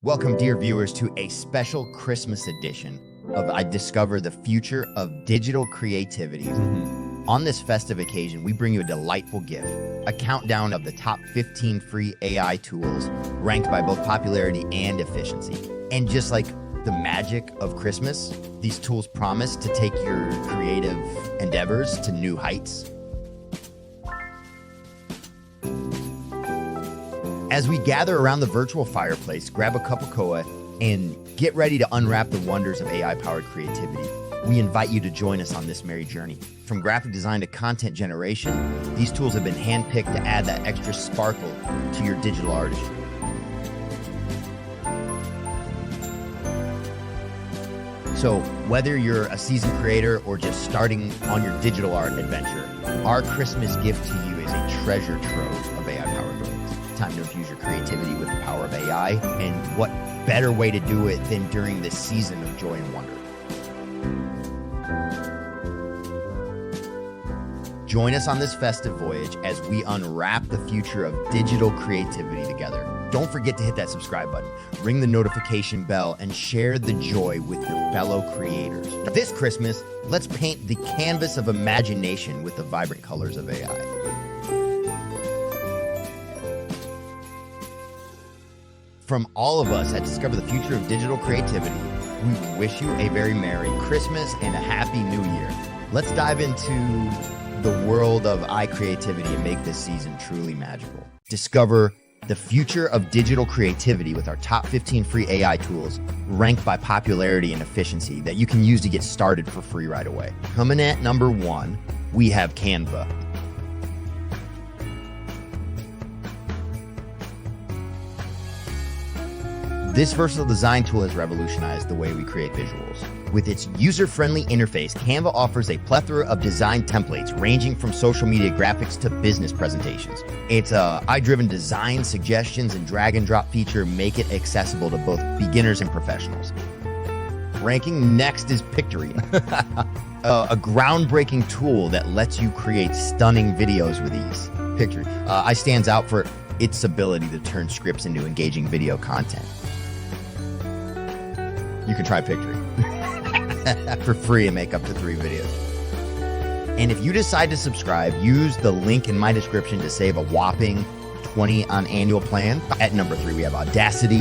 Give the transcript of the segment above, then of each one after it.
Welcome, dear viewers, to a special Christmas edition of I Discover the Future of Digital Creativity. On this festive occasion, we bring you a delightful gift, a countdown of the top 15 free AI tools ranked by both popularity and efficiency. And just like the magic of Christmas, these tools promise to take your creative endeavors to new heights. As we gather around the virtual fireplace, grab a cup of coa, and get ready to unwrap the wonders of AI-powered creativity, we invite you to join us on this merry journey. From graphic design to content generation, these tools have been handpicked to add that extra sparkle to your digital artistry. So whether you're a seasoned creator or just starting on your digital art adventure, our Christmas gift to you is a treasure trove of AI-powered tools. Time to infuse your creativity with the power of AI, and what better way to do it than during this season of joy and wonder. Join us on this festive voyage as we unwrap the future of digital creativity together. Don't forget to hit that subscribe button, ring the notification bell, and share the joy with your fellow creators. This Christmas, let's paint the canvas of imagination with the vibrant colors of AI. From all of us at Discover the Future of Digital Creativity, we wish you a very Merry Christmas and a Happy New Year. Let's dive into the world of creativity and make this season truly magical. Discover the future of digital creativity with our top 15 free AI tools ranked by popularity and efficiency that you can use to get started for free right away. Coming at number 1, we have Canva. This versatile design tool has revolutionized the way we create visuals. With its user-friendly interface, Canva offers a plethora of design templates ranging from social media graphics to business presentations. Its AI-driven design suggestions and drag-and-drop feature make it accessible to both beginners and professionals. Ranking next is Pictory, a groundbreaking tool that lets you create stunning videos with ease. Pictory stands out for its ability to turn scripts into engaging video content. You can try Pictory for free and make up to 3 videos. And if you decide to subscribe, use the link in my description to save a whopping $20 on annual plan. At number 3, we have Audacity.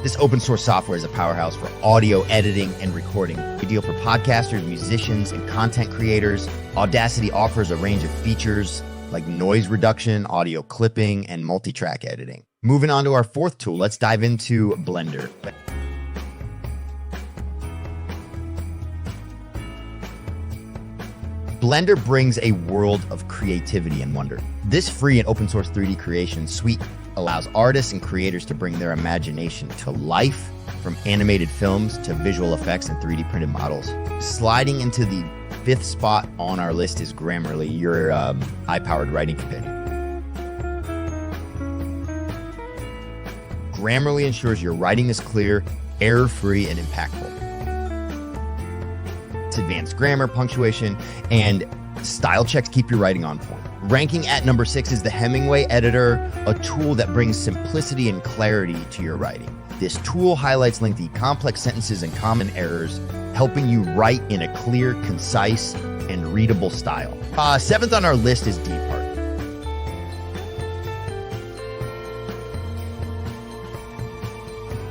This open source software is a powerhouse for audio editing and recording. Ideal for podcasters, musicians, and content creators. Audacity offers a range of features like noise reduction, audio clipping, and multi-track editing. Moving on to our 4th tool, let's dive into Blender. Blender brings a world of creativity and wonder. This free and open source 3D creation suite allows artists and creators to bring their imagination to life, from animated films to visual effects and 3D printed models. Sliding into the 5th spot on our list is Grammarly, your AI-powered writing companion. Grammarly ensures your writing is clear, error-free, and impactful. Its advanced grammar, punctuation, and style checks keep your writing on point. Ranking at number 6 is the Hemingway Editor, a tool that brings simplicity and clarity to your writing. This tool highlights lengthy, complex sentences and common errors, helping you write in a clear, concise, and readable style. 7th on our list is DeepArt.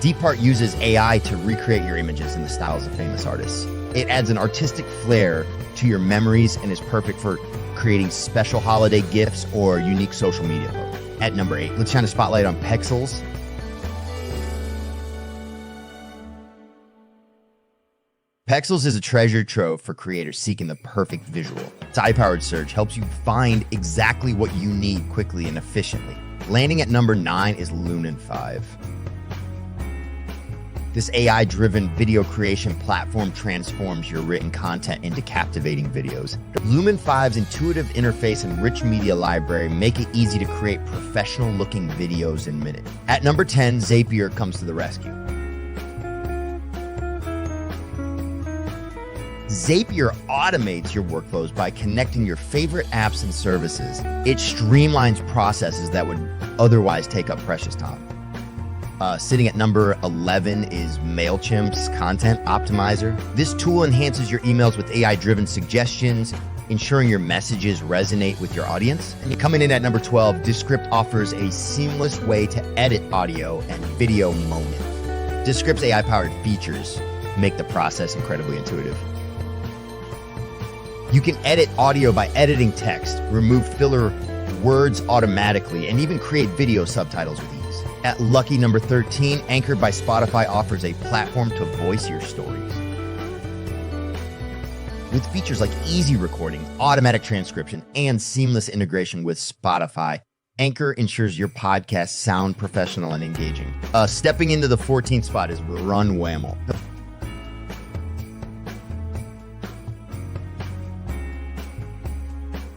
DeepArt uses AI to recreate your images in the styles of famous artists. It adds an artistic flair to your memories and is perfect for creating special holiday gifts or unique social media posts. At number 8, let's shine a spotlight on Pexels. Pexels is a treasure trove for creators seeking the perfect visual. Its AI-powered search helps you find exactly what you need quickly and efficiently. Landing at number 9 is Lumen 5. This AI-driven video creation platform transforms your written content into captivating videos. Lumen 5's intuitive interface and rich media library make it easy to create professional-looking videos in minutes. At number 10, Zapier comes to the rescue. Zapier automates your workflows by connecting your favorite apps and services. It streamlines processes that would otherwise take up precious time. Sitting at number 11 is Mailchimp's Content Optimizer. This tool enhances your emails with AI-driven suggestions, ensuring your messages resonate with your audience. And coming in at number 12, Descript offers a seamless way to edit audio and video moment. Descript's AI-powered features make the process incredibly intuitive. You can edit audio by editing text, remove filler words automatically, and even create video subtitles with ease. At lucky number 13, Anchored by Spotify offers a platform to voice your stories. With features like easy recording, automatic transcription, and seamless integration with Spotify, Anchor ensures your podcasts sound professional and engaging. Stepping into the 14th spot is RunwayML.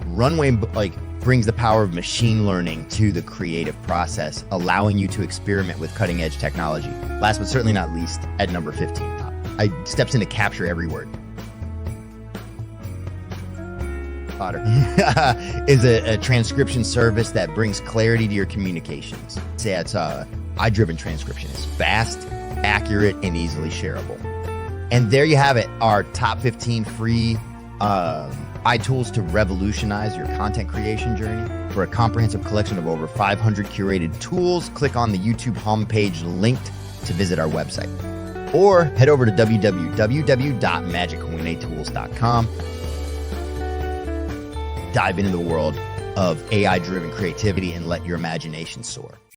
Runway brings the power of machine learning to the creative process, allowing you to experiment with cutting-edge technology. Last but certainly not least, at number 15, I steps in to capture every word. Otter is a transcription service that brings clarity to your communications. It's AI-driven transcription. It's fast, accurate, and easily shareable. And there you have it, our top 15 free iTools to revolutionize your content creation journey. For a comprehensive collection of over 500 curated tools, click on the YouTube homepage linked to visit our website. Or head over to www.magickoinetools.com. Dive into the world of AI-driven creativity and let your imagination soar.